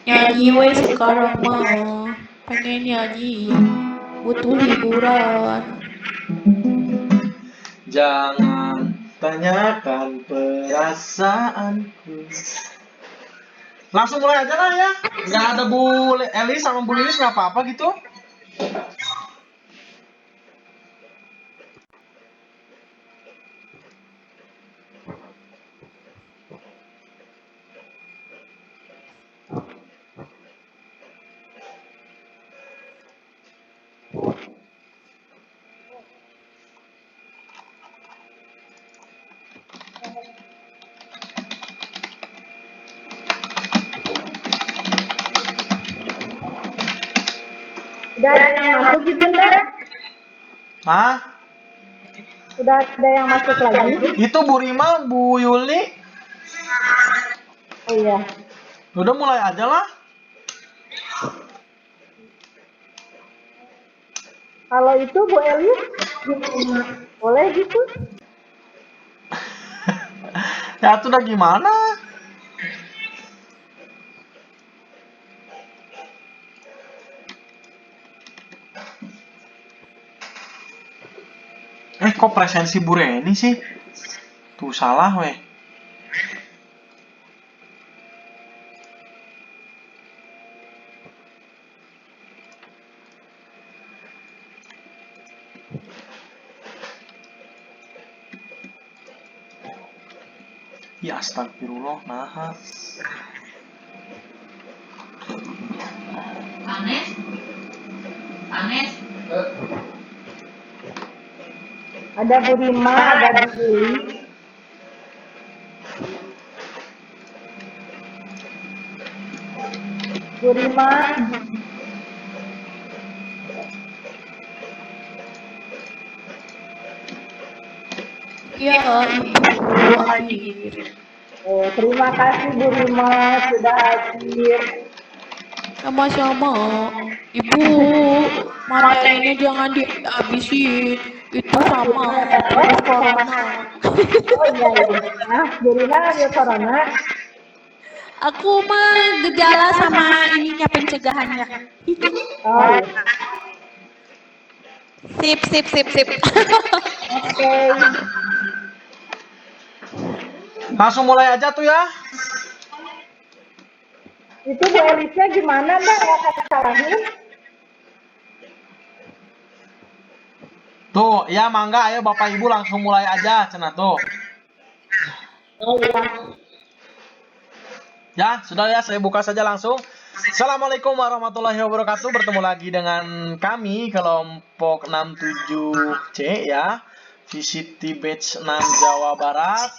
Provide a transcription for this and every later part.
Nyanyi we sekarang mah, pengen nyanyi, butuh hiburan. Jangan tanyakan perasaanku. Langsung mulai aja lah ya. Nggak ada Bu Eli sama Bu Lilis nggak apa-apa gitu. Udah ada yang masuk gitu enggak? Hah? Udah ada yang masuk lagi? Itu Bu Rima, Bu Yuli. Oh iya. Udah mulai aja lah. Kalau itu Bu Eli, boleh gitu? Ya itu udah gimana? Kok presensi Bu Reni sih? Tuh salah weh. Ya astagfirullah, nah. Anes. Ada Bu Rima, ada Bu Yuli. Bu Rima, Ya, Ibu hadir. terima kasih Bu Rima sudah hadir. Sama-sama. Ibu, materinya jangan dihabisin. Itu sama virus corona. Oh iya iya. Nah, Bu Rima ada corona. Aku mah gejala sama ininya pencegahannya. Oh iya. Sip. Oke. Langsung mulai aja tuh ya. Itu Bu Elisnya gimana Mbak? Nggak salahin? Tuh, ya mangga ayo Bapak Ibu langsung mulai aja cenah tuh. Oh iya. Ya, sudah ya saya buka saja langsung. Assalamualaikum warahmatullahi wabarakatuh. Bertemu lagi dengan kami kelompok 67C ya. Visit Batch 6 Jawa Barat.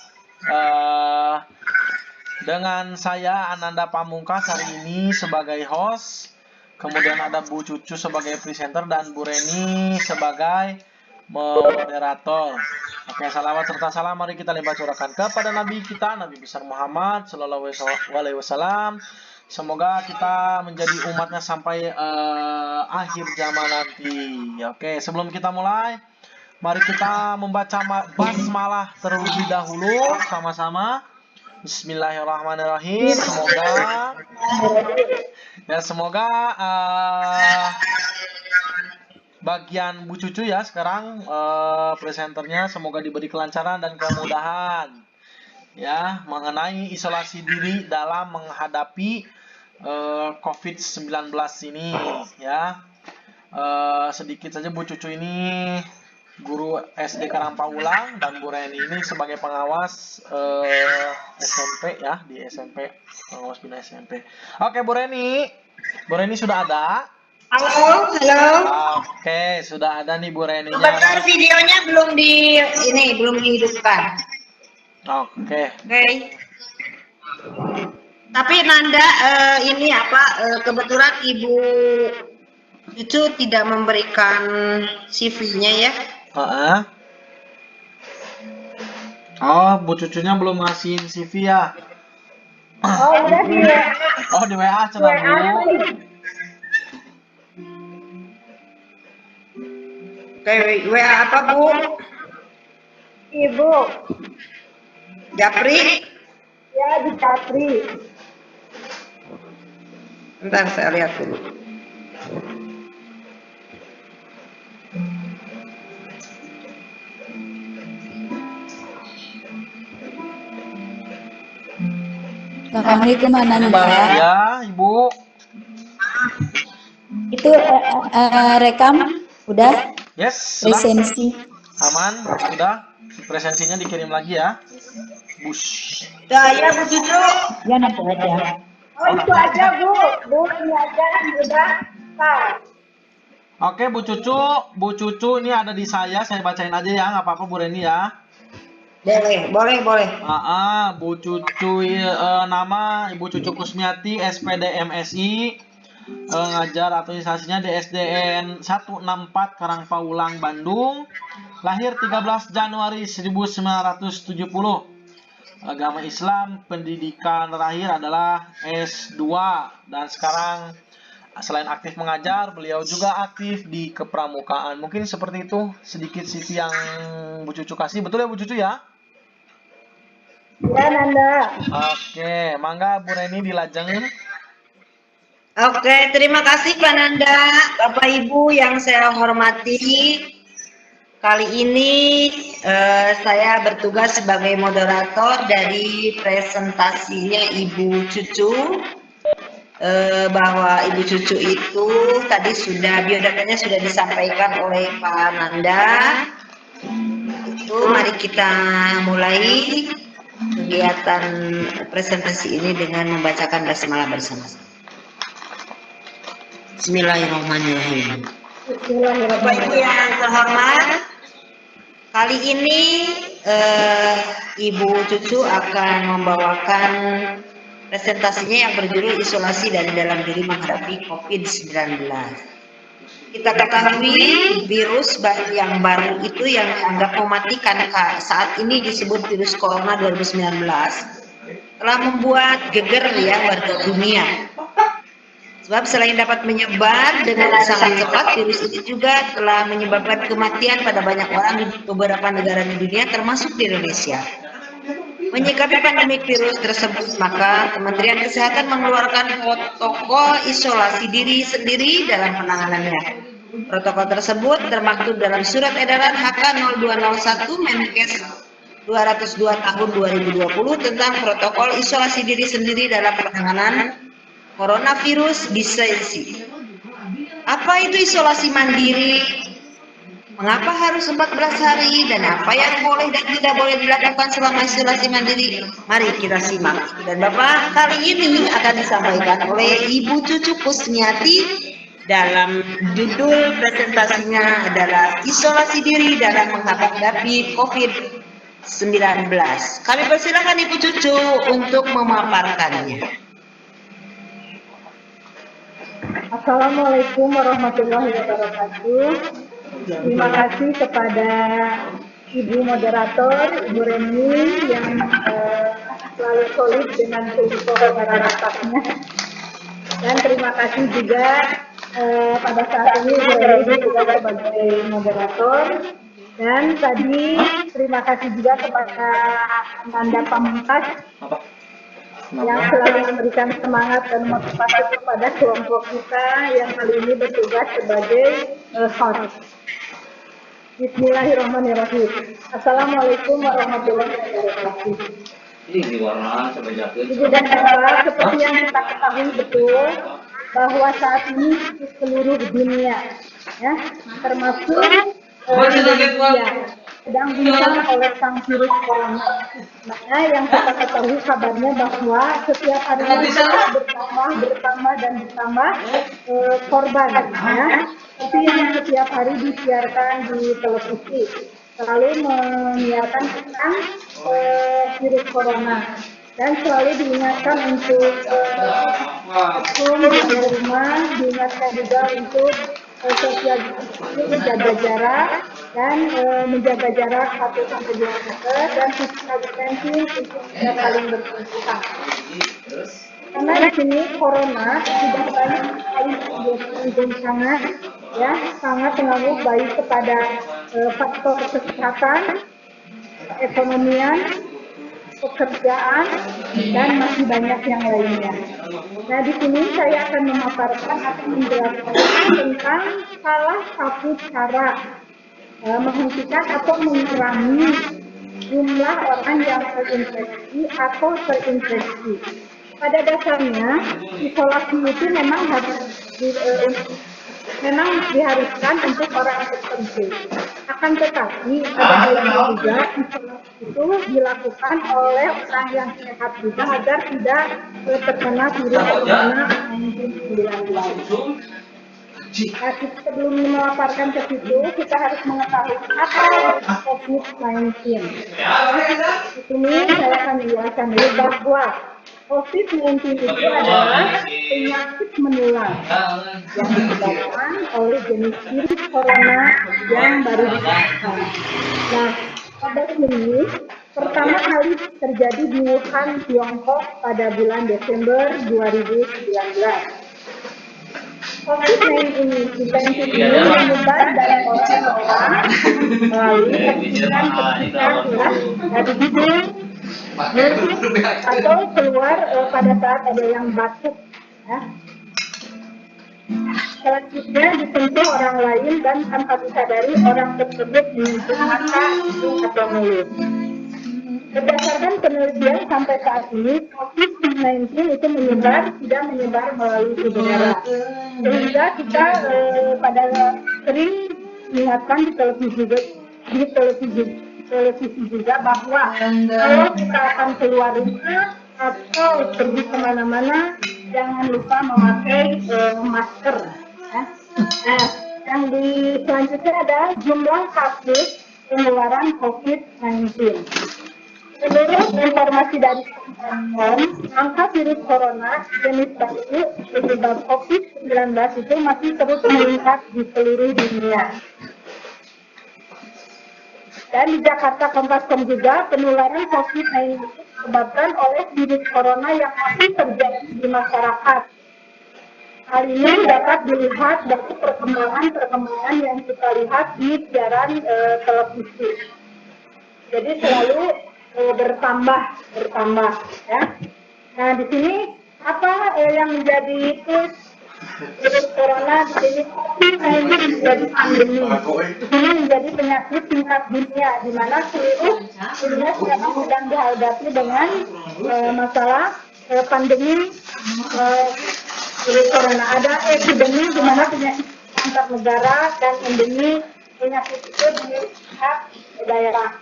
Dengan saya Ananda Pamungkas hari ini sebagai host. Kemudian ada Bu Cucu sebagai presenter dan Bu Reni sebagai moderator. Oke, salawat serta salam mari kita limpah curahkan kepada Nabi kita, Nabi besar Muhammad Sallallahu Alaihi Wasallam. Semoga kita menjadi umatnya sampai akhir zaman nanti. Oke, sebelum kita mulai, mari kita membaca basmalah terlebih dahulu sama-sama. Bismillahirrahmanirrahim. Semoga bagian Bu Cucu ya sekarang presenternya semoga diberi kelancaran dan kemudahan ya mengenai isolasi diri dalam menghadapi COVID-19 ini ya. Sedikit saja Bu Cucu ini guru SD Karampaulang dan Bu Reni ini sebagai pengawas SMP ya di SMP, pengawas bina SMP. Oke Bu Reni sudah ada? Halo. Oke, sudah ada nih Bu Reninya. Bentar, videonya belum dihidupkan. Oke. Tapi Nanda ini kebetulan Ibu itu tidak memberikan CV-nya ya. Oh, Bu Cucunya belum ngasih CV ya? Oh udah di WA. Oh di WA cenah Bu. Oke, WA apa Bu? Ibu. Japri? Ya di Sapri. Bentar saya lihat dulu. Kakak Mari kemana nih, Mbak? Ya, Ibu. Itu rekam udah Yes, sudah. presensi. Aman, sudah. Presensinya dikirim lagi ya. Bush. Ya Bu Cucu. Ya nanti aja. Oh itu aja Bu, ini aja udah. Pak. Oke, Bu Cucu ini ada di saya bacain aja ya, nggak apa-apa Bu Reni ya. Boleh. Bu Cucu nama Ibu Cucu Kusmiati, SPD MSI, ngajar administrasinya di SDN 164 Karangpaulang, Bandung. Lahir 13 Januari 1970. Agama Islam, pendidikan terakhir adalah S2 dan sekarang selain aktif mengajar, beliau juga aktif di kepramukaan. Mungkin seperti itu sedikit CV yang Bu Cucu kasih. Betul ya Bu Cucu ya? Ya Nanda. Oke, mangga Bu Reni dilajeng. Oke, terima kasih Pak Nanda, Bapak Ibu yang saya hormati. Kali ini saya bertugas sebagai moderator dari presentasinya Ibu Cucu. Bahwa Ibu Cucu itu tadi biodatanya sudah disampaikan oleh Pak Nanda. Itu mari kita mulai kegiatan presentasi ini dengan membacakan basmalah bersama-sama. Bismillahirrahmanirrahim. Bapak Ibu yang terhormat, kali ini Ibu Cucu akan membawakan presentasinya yang berjudul isolasi dari dalam diri menghadapi COVID-19. Kita ketahui virus yang baru itu yang dianggap mematikan saat ini disebut virus corona 2019 telah membuat geger ya warga dunia. Sebab selain dapat menyebar dengan sangat cepat, virus ini juga telah menyebabkan kematian pada banyak orang di beberapa negara di dunia termasuk di Indonesia. Menyikapi pandemi virus tersebut, maka Kementerian Kesehatan mengeluarkan protokol isolasi diri sendiri dalam penanganannya. Protokol tersebut termaktub dalam Surat Edaran HK 0201 Menkes 202 tahun 2020 tentang protokol isolasi diri sendiri dalam penanganan coronavirus disease. Apa itu isolasi mandiri? Mengapa harus 14 hari dan apa yang boleh dan tidak boleh dilakukan selama isolasi mandiri? Mari kita simak. Dan Bapak kali ini akan disampaikan oleh Ibu Cucu Kusmiati dalam judul presentasinya adalah isolasi diri dalam menghadapi COVID-19. Kami persilakan Ibu Cucu untuk memaparkannya. Assalamualaikum warahmatullahi wabarakatuh. Terima kasih kepada Ibu Moderator, Ibu Reni yang selalu solid dengan keikutsertaannya. Dan terima kasih juga pada saat ini Ibu Reni bertugas sebagai moderator. Dan tadi terima kasih juga kepada Nanda Pamungkas yang selalu memberikan semangat dan motivasi kepada kelompok kita yang kali ini bertugas sebagai host. Bismillahirrahmanirrahim. Assalamualaikum warahmatullahi wabarakatuh. Ibu dan Bapak, seperti yang kita ketahui betul bahwa saat ini di seluruh dunia, ya, termasuk Indonesia sedang guncang oleh sang virus corona. Nah, yang kita ketahui kabarnya bahwa setiap harinya bertambah korban, ya. Itu yang setiap hari disiarkan di televisi, selalu menyiarkan tentang virus corona dan selalu diingatkan untuk di rumah, diingatkan juga untuk sosial distancing, menjaga jarak dan menjaga jarak 1-2 meter dan physical distancing untuk tidak saling bersentuhan. Karena di sini corona sudah banyak sekali goncangan, ya, sangat pengaruh baik kepada faktor kesehatan, ekonomian, pekerjaan, dan masih banyak yang lainnya. Nah, di sini saya akan memaparkan atau menjelaskan tentang salah satu cara menghentikan atau mengurangi jumlah orang yang terinfeksi atau terinfeksi. Pada dasarnya, isolasi itu memang memang diharuskan untuk orang tertentu. Akan tetapi ada baiknya juga isolasi itu dilakukan oleh orang yang sehat juga agar tidak terkena virus corona COVID-19. Nah, sebelum memaparkan ke situ, kita harus mengetahui apa COVID-19. Di sini saya akan menjelaskan dulu bahwa COVID-19 itu adalah penyakit menular yang disebabkan oleh jenis virus corona yang baru ditemukan. Nah, pada ini pertama kali terjadi di Wuhan, Tiongkok pada bulan Desember 2019. COVID-19 ini menyebar dari orang ke orang melalui percikan dari hidung, atau keluar pada saat ada yang batuk. Ya. Selanjutnya disentuh orang lain dan tanpa disadari orang tersebut menyentuh mata, hidung, atau mulut. Berdasarkan penelitian sampai saat ini, COVID-19 itu tidak menyebar melalui udara. Sehingga kita sering lihatkan di televisi juga bahwa kalau kita akan keluar rumah atau pergi kemana-mana, jangan lupa memakai masker. Ya. Nah, yang selanjutnya ada jumlah kasus penularan COVID-19. Menurut informasi dari Kementerian, angka virus corona jenis baru penyebab COVID-19 itu masih terus meningkat di seluruh dunia. Dan di Jakarta Kompas.com juga penularan COVID-19 disebabkan oleh virus corona yang masih terjadi di masyarakat. Hal ini dapat dilihat dari perkembangan yang kita lihat di siaran televisi. Jadi selalu bertambah ya. Nah, di sini apa yang menjadi virus corona di sini menjadi pandemi. Ini menjadi penyakit tingkat dunia di mana seluruh dunia sekarang sedang dihadapi dengan masalah pandemi virus corona. Ada epidemi di mana penyakit antar negara dan endemi penyakit itu di daerah.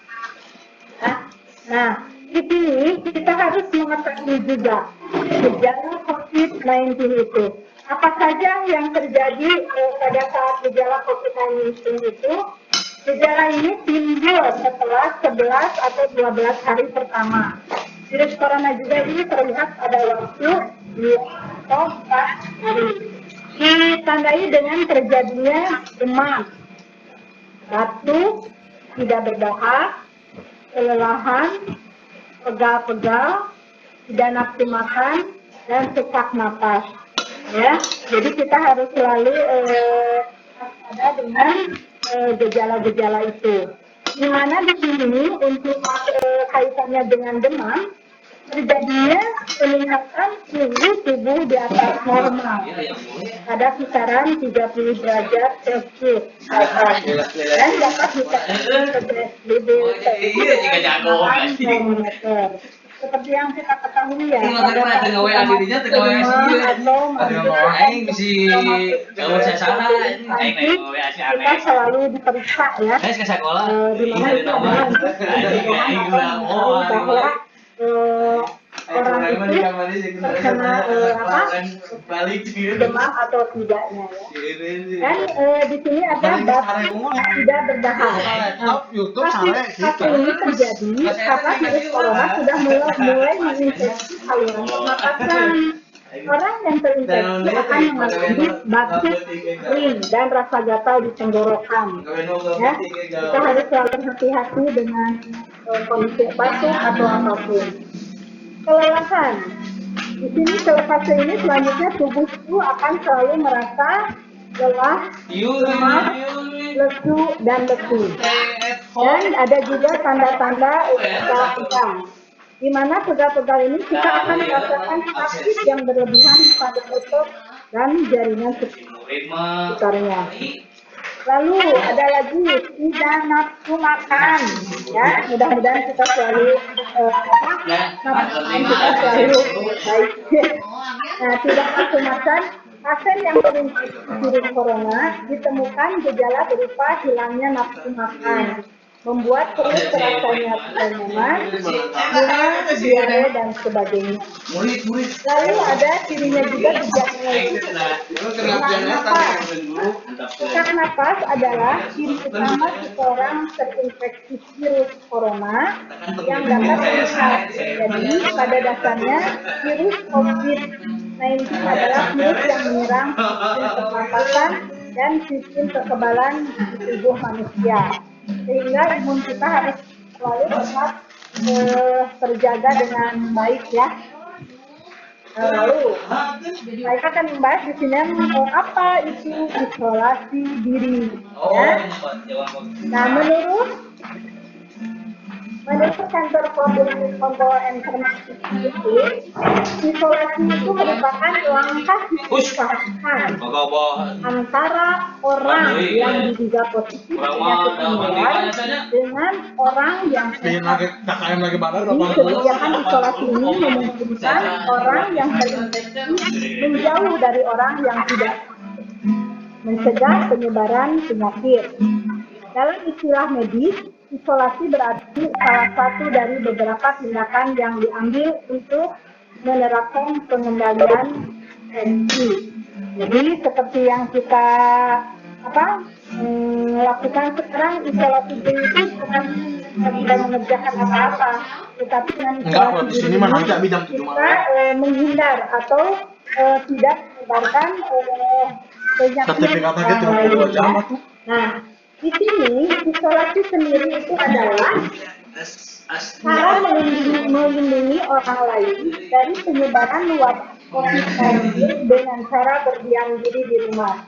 Nah, di sini kita harus mengetahui juga gejala COVID-19 itu. Apa saja yang terjadi pada saat gejala COVID-19 itu? Gejala ini timbul setelah 11 atau 12 hari pertama. Virus corona juga ini terlihat pada waktu 2 atau 4 hari. Ditandai dengan terjadinya demam, batuk, tidak berdahak, kelelahan, pegal-pegal, tidak nafsu makan, dan sesak napas. Ya, jadi kita harus selalu waspada dengan gejala-gejala itu. Di mana di sini untuk kaitannya dengan demam, terjadinya peningkatan suhu tubuh di atas normal pada kisaran 30 derajat Celcius dan dapat ditekan termometer. Seperti yang kita ketahui ya, pada saat kita masuk ke rumah atau kita selalu diperiksa ya, di mana itu adalah untuk bahwa orang itu terkena demam atau tidaknya ya. Dan di sini ada batuk tidak berdahak. Kasus ini terjadi karena virus corona sudah mulai menginfeksi saluran pernapasan. Orang yang terinfeksi akan mengalami batuk kering dan rasa gatal di tenggorokan. Ya, kita harus selalu hati-hati dengan kondisi batuk atau apapun. Kelelahan. Di sini fase ini selanjutnya tubuh itu akan selalu merasa lelah, lemah, lesu, dan letih. Dan ada juga tanda-tanda ketakutan. di mana pegal-pegal ini kita akan merasakan sakit yang berlebihan pada otot dan jaringan sekitarnya. Lalu ada lagi tidak nafsu makan, ya mudah-mudahan kita selalu nafsu makan kita selalu baik. Nah, tidak nafsu makan, pasien yang terinfeksi virus corona ditemukan gejala berupa hilangnya nafsu makan, membuat perut terasanya tidak nyaman, mual, diare dan sebagainya. Lalu ada cirinya juga gejala itu sesak napas. Sesak napas adalah ciri utama seseorang terinfeksi virus corona yang dapat terlihat. Jadi pada dasarnya virus COVID-19 adalah virus yang menyerang sistem pernapasan dan sistem kekebalan di tubuh manusia. Sehingga imun kita harus selalu tetap terjaga dengan baik ya. Lalu saya akan membahas di sini apa itu isolasi diri. Ya. Nah, menurut Center for Disease Control and Prevention itu, isolasi itu merupakan langkah dipisahkan antara orang yang diduga positif penyakit menular dengan orang yang sehat. Jadi kebijakan isolasi ini memungkinkan orang yang terinfeksi menjauh dari orang yang tidak, mencegah penyebaran penyakit. Dalam istilah medis, isolasi berarti salah satu dari beberapa tindakan yang diambil untuk menerapkan pengendalian infeksi. Jadi seperti yang kita lakukan sekarang, isolasi diri itu bukan tidak mengerjakan apa-apa, tetapi dengan isolasi diri kita menghindar atau tidak menyebarkan penyakit lainnya. Nah, di sini isolasi sendiri itu adalah cara melindungi orang lain dari penyebaran wabah COVID-19 dengan cara berdiam diri di rumah.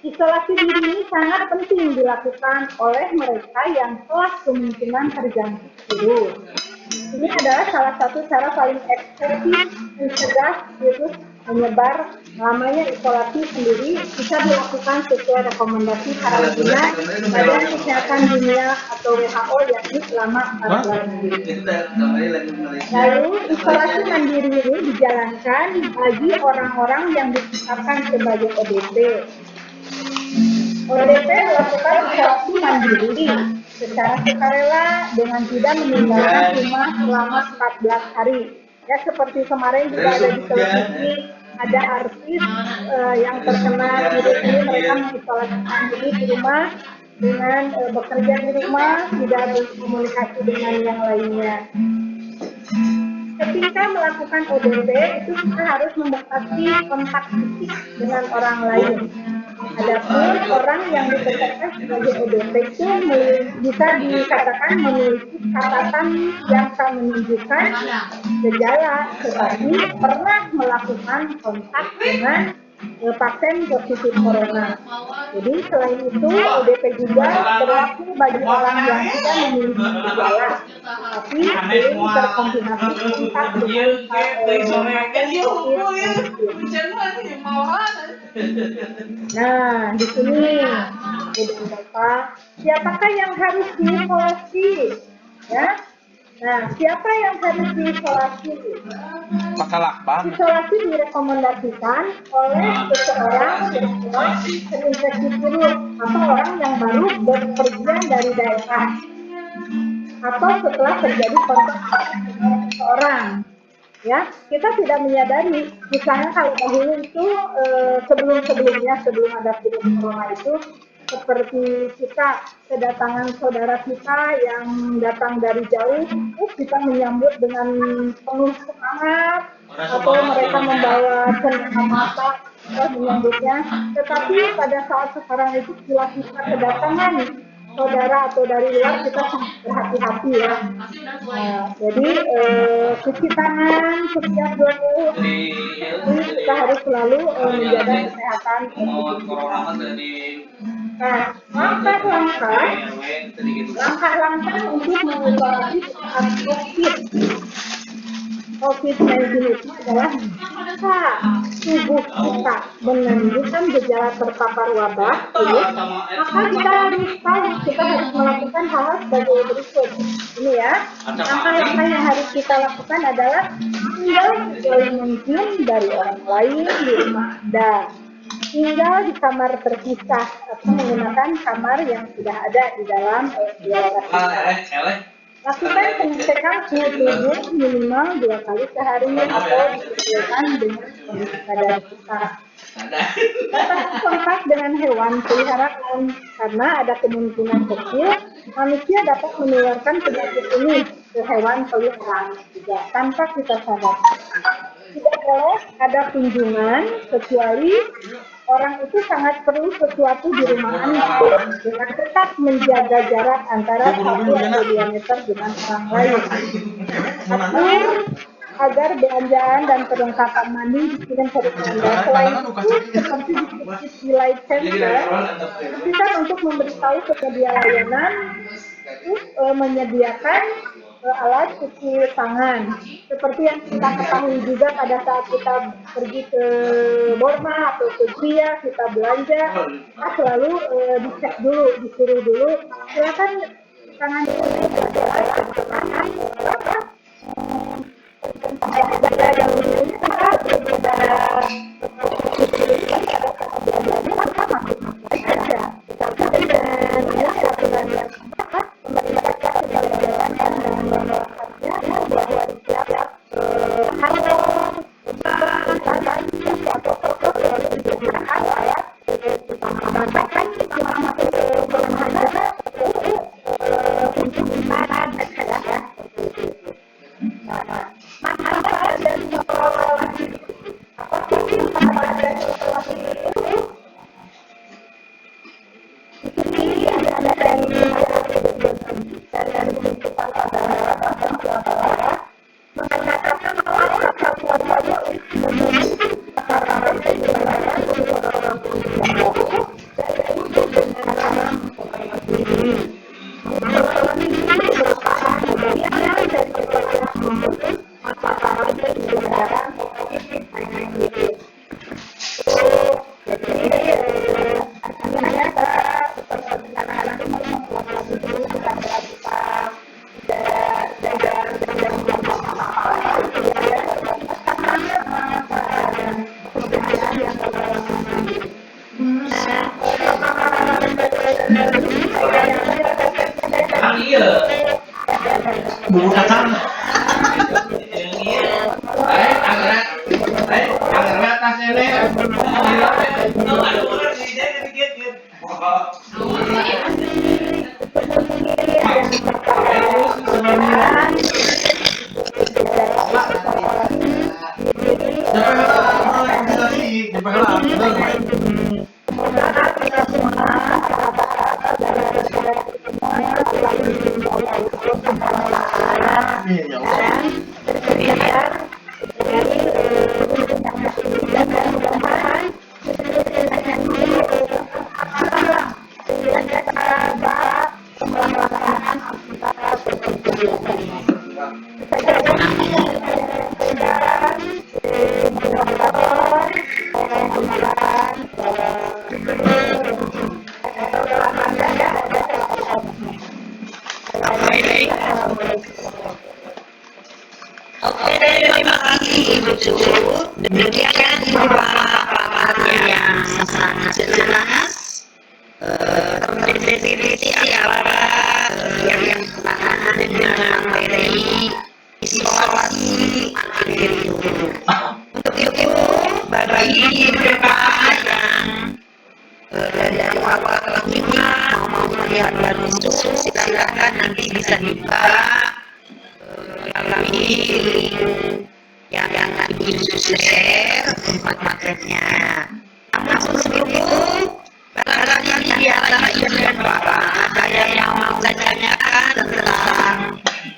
Isolasi diri ini sangat penting dilakukan oleh mereka yang telah kemungkinan terjangkit virus. Ini adalah salah satu cara paling efektif mencegah virus menyebar. Namanya isolasi sendiri bisa dilakukan sesuai rekomendasi karantina Badan Kesehatan Dunia atau WHO, yakni selama 14 hari. Lalu isolasi mandiri ini dijalankan bagi orang-orang yang ditetapkan sebagai ODP. ODP melakukan isolasi mandiri secara sukarela dengan tidak meninggalkan rumah selama 14 hari. Ya, seperti kemarin juga ada di televisi, ada artis yang terkena virus ini, mereka mengisolasikan diri di rumah dengan bekerja di rumah, tidak berkomunikasi dengan yang lainnya. Ketika melakukan ODP itu kita harus membatasi kontak fisik dengan orang lain. Adapun orang yang ditetapkan sebagai ODP itu bisa dikatakan memiliki catatan yang tak menunjukkan gejala, tetapi pernah melakukan kontak dengan pasien positif corona. Jadi selain itu ODP juga berlaku bagi orang yang tidak memiliki gejala, tapi belum terkombinasi kontak dengan pasien COVID-19. Nah, di sini Bapak, siapakah yang harus diisolasi? Ya. Nah, siapa yang harus diisolasi? Isolasi direkomendasikan oleh seseorang yang telah terinfeksi virus atau orang yang baru berpergian dari daerah atau setelah terjadi kontak dengan seseorang. Ya, kita tidak menyadari. Misalnya kalau dahulu itu sebelum ada virus corona itu, seperti kita kedatangan saudara kita yang datang dari jauh, kita menyambut dengan penuh semangat, atau mereka membawa cenderamata mata menyambutnya. Tetapi pada saat sekarang itu bila kita kedatangan saudara atau dari luar, kita sangat berhati-hati ya. Jadi cuci tangan setiap 20 menit, kita harus selalu menjaga kesehatan. Nah, langkah-langkah Langkah-langkah untuk mengisolasi saat COVID-19 itu adalah jika tubuh kita menunjukkan gejala terpapar wabah virus, maka kita harus melakukan hal sebagai berikut. Ini ya, langkah-langkah yang harus kita lakukan adalah tinggal sejauh mungkin dari orang lain di rumah Anda. Tinggal di kamar terpisah atau menggunakan kamar yang sudah ada di dalam ruangan kita. Lakukan pengecekan suhu tubuh minimal 2 kali sehari atau disesuaikan dengan kondisi badan kita. Batasi kontak dengan hewan peliharaan karena ada kemungkinan kecil manusia dapat menularkan penyakit ini ke hewan peliharaan juga tanpa kita sadar. Tidak boleh ada kunjungan kecuali orang itu sangat perlu sesuatu di rumah Anda dengan tetap menjaga jarak antara 1 atau 2 meter dengan orang lain. Atur agar belanjaan dan perlengkapan mandi dikirim ke rumah Anda. Selain itu, seperti di Light Center, kita untuk memberitahu penyedia layanan menyediakan alat cuci tangan. Seperti yang kita ketahui juga pada saat kita pergi ke Borma atau ke Gria, kita belanja, kita selalu dicek dulu, disuruh dulu, silakan tangan bubur kacang. Oke, terima kasih Ibu Cu. Demikian beberapa yang sangat jelas terdefinisi apa yang berkenaan dengan materi isolasi mandiri. Untuk itu, bagi mereka yang dari awal kelas mau melihat langsung, silakan nanti bisa dibuka melalui link yang Ibu share tempat materinya. Namun sebelum itu, barangkali di antara Ibu dan Bapak ada yang mau ditanyakan tentang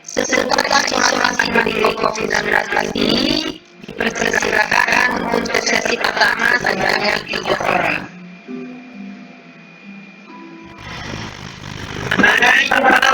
seputar isolasi mandiri COVID-19 ini, dipersilakan untuk sesi pertama sebanyak 3 orang. Barangkali Halo.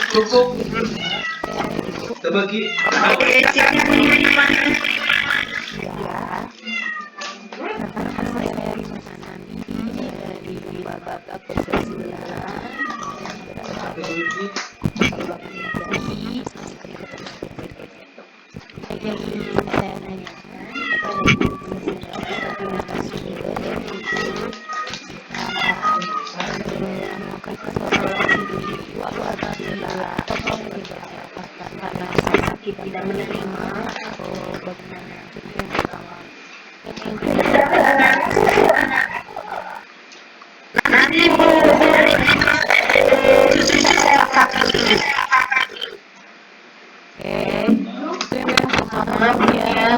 Cukup. Terbagi. Tidak menerima atau bagaimana Nanti itu yang pertama ya.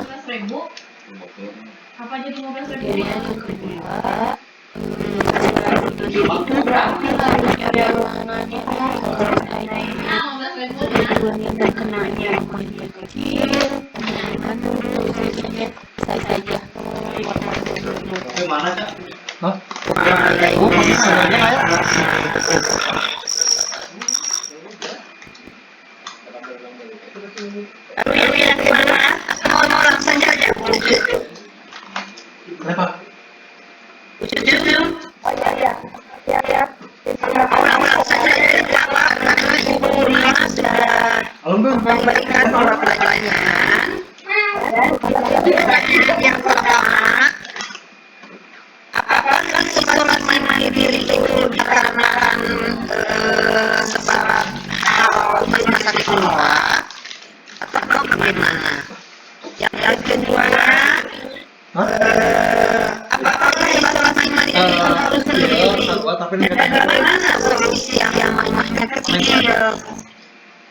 Apa aja tuh 15.000? Kemudian yang kedua itu berarti harus nyari ruangannya harus naiknya 15.000. tujuan yang terkenanya rumahnya kecil kemudian tulisannya saja Gimana, Kak? Hah? lalu yang kedua mau langsung saja Kenapa? ulang saja karena ibu rumah sudah memberikan pola pelajaran. Yang pertama, apakah isolasi mandiri itu dikarenakan sebab hal rumah sakit keluar atau bagaimana? Yang kedua, apakah isolasi mandiri itu harus diri? Bagaimana solusi yang rumahnya kecil?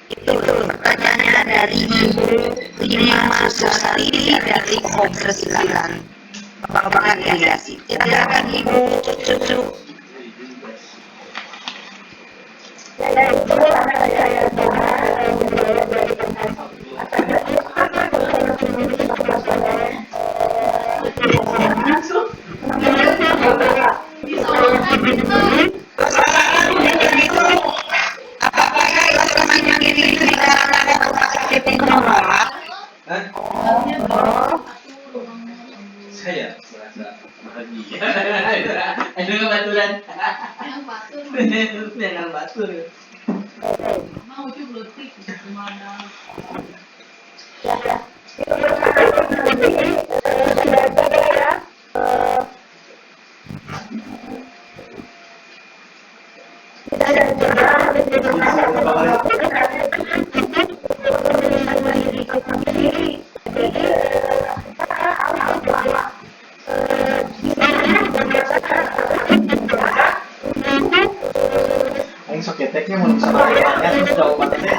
Itu pertanyaannya dari Ibu Marsari dari Kompleks 9 Bapak Irigasi. Silakan Ibu Cucu. Saya merasa bahagia. Dengan baturan. Yang batur. Dengan batur. Mau cuci letik kemana? Aing sok keteknya mau bisa bertanya terus jawabannya.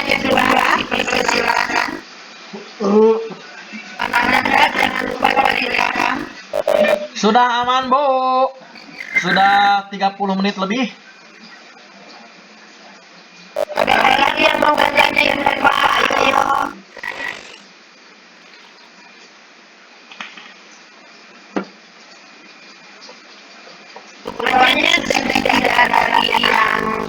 yang kedua, dipersilakan. Anda jangan lupa direkam. Sudah aman, Bu. Sudah 30 menit lebih. Ada lagi yang mau bertanya yang Pak? Ayo. Rupanya tidak ada lagi yang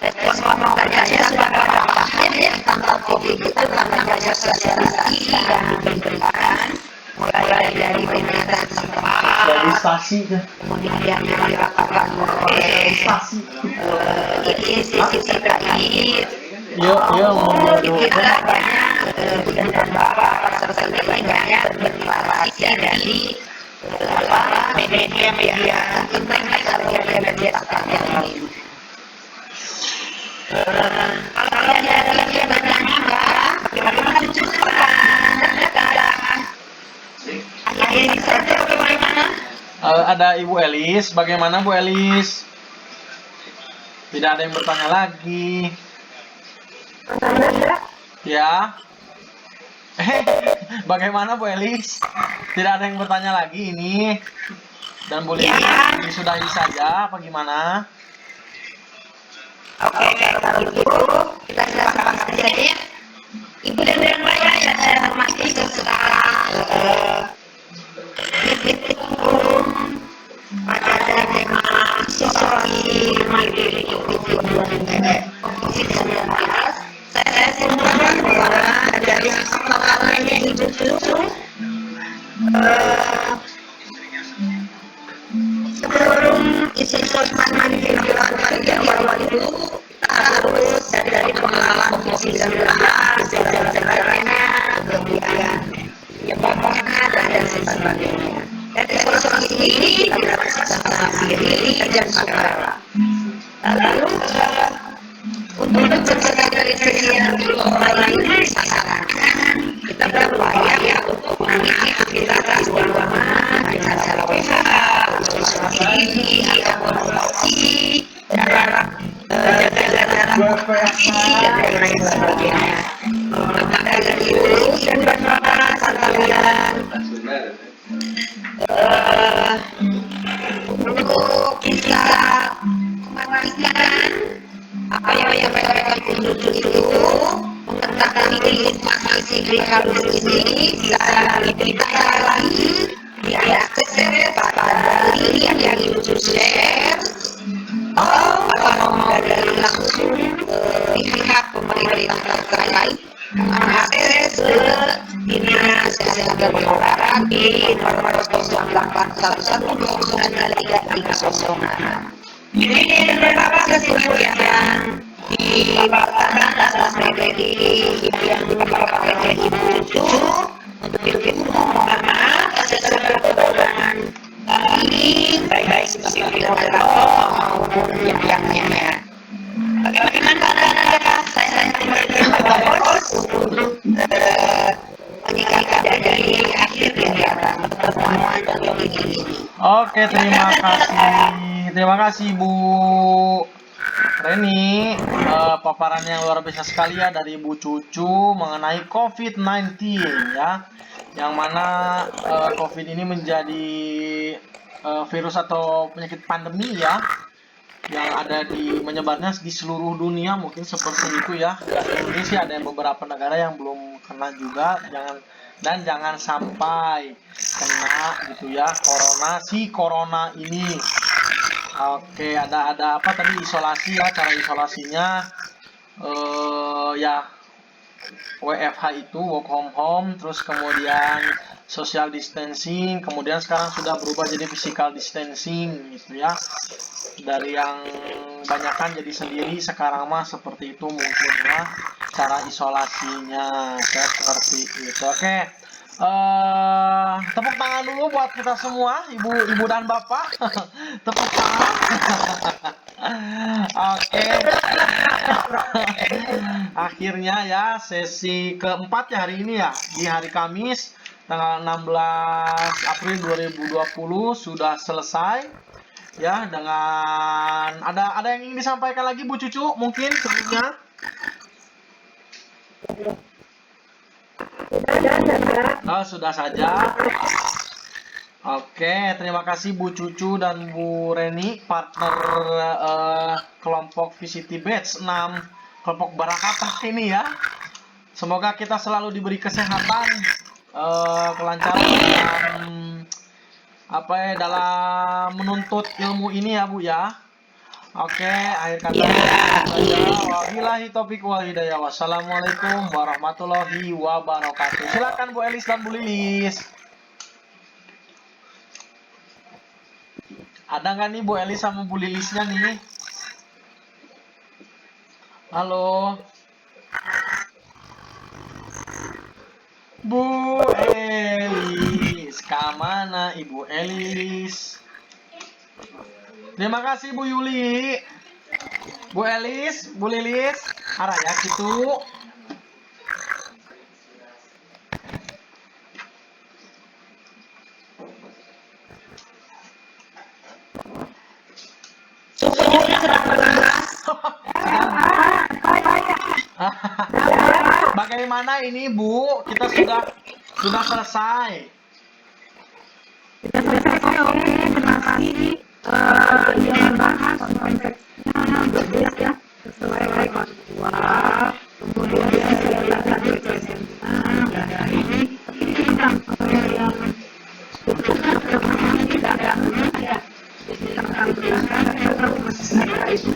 respon pertanyaannya sudah bertambah ya tentang COVID itu karena banyak sosialisasi yang diberikan mulai dari pemerintah setempat, Registrasi ya. kemudian yang dilakukan oleh institusi terkait. Yuk, Kita banyak dan Bapak serta banyak berdeklarasi dari media internet atau media yang lain. Kalau ada lagi yang bertanya, Pak, bagaimana keadaan? Akhirnya saja bagaimana? Ada Ibu Elis. Bagaimana Bu Elis? Tidak ada yang bertanya lagi. Ya. Bagaimana Bu Elis? Tidak ada yang bertanya lagi ini. Dan boleh disudahi saja apa gimana? Oke, kalau begitu kita silakan saja ya. Ibu dan Bapak yang saya hormati setelah pada tema isolasi mandiri COVID-19, saya simpulkan bahwa dari pengalamannya Ibu Cucu sebelum isolasi mandiri dilakukan di awal itu kita harus dari pengalaman COVID-19 sejarah-sejarahnya, kemudian penyebabnya dan sebagainya. Dan isolasi ini tidak bisa sendiri saja saudara. Lalu untuk mencegah dari kejadian online ini disarankan kita berupaya untuk mengurangi aktivitas di ruangan dengan cara WFH, isolasi diri, atau kolaborasi, jarak jaga dan lain sebagainya. Maka dari itu dan berbahagia sekalian. Untuk bisa memastikan apa yang mereka tuju itu mengetahui informasi harus ini bisa lebih baik lagi diakses pada dari yang Ibu share atau dari langsung pihak pemerintah terkait mengakses Dinas Kesehatan Negara di nomor 0811109330. Ini beberapa kesimpulan dibatalkan atas materi yang dibatalkan oleh Ibu Cucu. Untuk itu mohon maaf atas segala kekurangan kami baik sebagai moderator maupun yang lainnya. Bagaimana keadaan saya kembali kepada bos untuk menyikapi dari akhir kegiatan pertemuan kali ini. Oke, terima kasih. Terima kasih Bu Reni. Paparan yang luar biasa sekali ya dari Ibu Cucu mengenai COVID-19 ya. Yang mana COVID ini menjadi virus atau penyakit pandemi ya. Yang ada menyebarnya di seluruh dunia mungkin seperti itu ya. Dan Indonesia ada beberapa negara yang belum kena juga. Jangan sampai kena gitu ya corona ini. Oke, ada apa tadi isolasi ya, cara isolasinya ya WFH itu work from home, terus kemudian social distancing, kemudian sekarang sudah berubah jadi physical distancing gitu ya. Dari yang banyakan jadi sendiri, sekarang mah seperti itu mungkin ya cara isolasinya seperti itu. Oke. Tepuk tangan dulu buat kita semua, ibu dan bapak. Tepuk tangan. Oke. Akhirnya ya sesi keempat ya hari ini ya, di hari Kamis tanggal 16 April 2020 sudah selesai ya. Dengan ada yang ingin disampaikan lagi Bu Cucu mungkin sebelumnya? Oh, sudah saja. Oke, terima kasih Bu Cucu dan Bu Reni, partner kelompok VCT Batch 6 kelompok Barakatah ini ya. Semoga kita selalu diberi kesehatan, kelancaran dalam dalam menuntut ilmu ini ya Bu ya. Oke, akhir kata wabillahi taufiq wal hidayah. Wassalamualaikum warahmatullahi wabarakatuh. Silakan Bu Elis dan Bu Lilis. Ada nggak nih Bu Elis sama Bu Lilisnya nih? Halo. Bu Elis, kemana Ibu Elis? Terima kasih Bu Yuli. Bu Elis, Bu Lilis, arah ya gitu. Bagaimana ini Bu? Kita sudah selesai. Yang membahas konsepnya berbeda ya, sesuai faktual, kemudian saya tadi presentnya dan ini tentang yang tidak ada ya, tentang belakang itu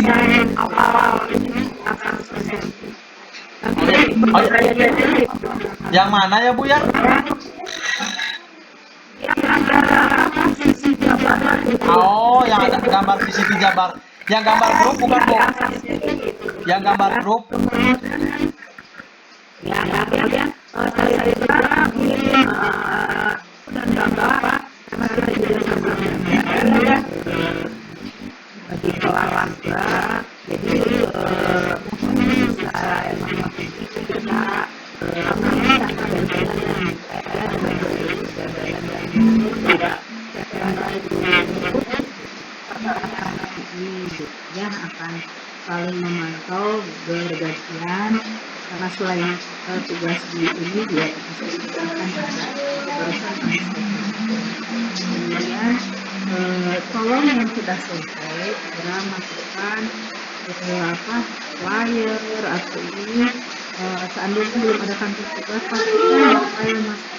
yang awal ini akan presentasi. Yang mana ya Bu ya? Oh, yang ada gambar VCT Jabar. Yang gambar grup bukan Bu? Yang gambar grup? yang akan saling memantau bergantian karena selain tugas di ini dia akan ada kemudian tolong yang sudah selesai segera masukkan flyer atau ini seandainya belum ada kantor tugas pastikan file masuk.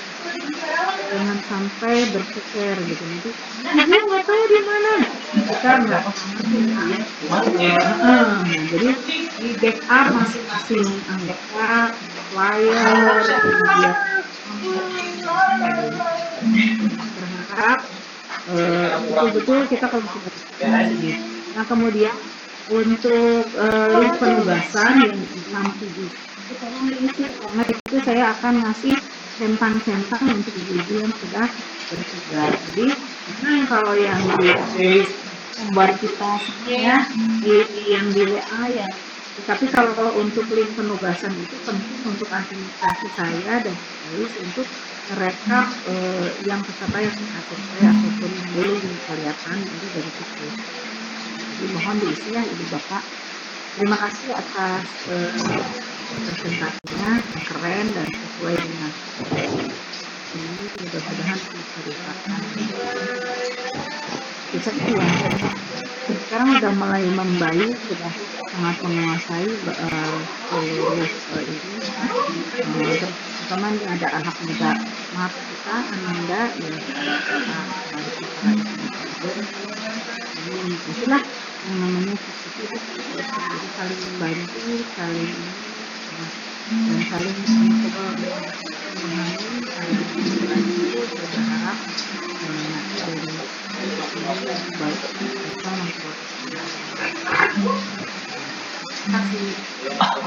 Jangan sampai bercecer gitu nanti dia nggak tahu di mana kita nggak jadi di backup masing-masing anggota flyer kemudian berharap betul-betul kita kalau nah kemudian untuk link penugasan yang 6 tolong diisi karena itu saya akan ngasih centang-centang untuk ibu-ibu yang sudah bertugas. Jadi, kalau yang di membuat kita ya yang di WA ya. Tapi kalau untuk link penugasan itu penting untuk administrasi saya dan spesialis untuk merekap yang peserta yang sudah selesai ataupun yang belum kelihatan itu dari situ. Jadi mohon diisi ya Ibu Bapak. Terima kasih atas presentasinya keren dan sesuai dengan ini mudah-mudahan bisa dipakai. Bisa ya. Sekarang udah mulai membaik, sudah sangat menguasai ini. Teman ada anak muda, maaf kita Ananda ya itulah yang namanya positif jadi saling membantu, saling dan saling mencoba memahami, saling membantu, berharap dari ini baik kita kasih.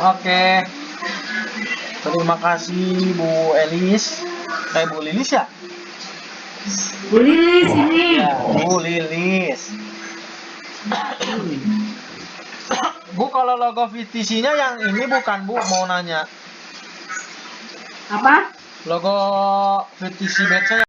Oke. Terima kasih Bu Elis. Bu Lilis ya? Bu Lilis ini. Ya, Bu Lilis. Bu, kalau logo VTC-nya yang ini bukan Bu, mau nanya. Apa? Logo VTC batch-nya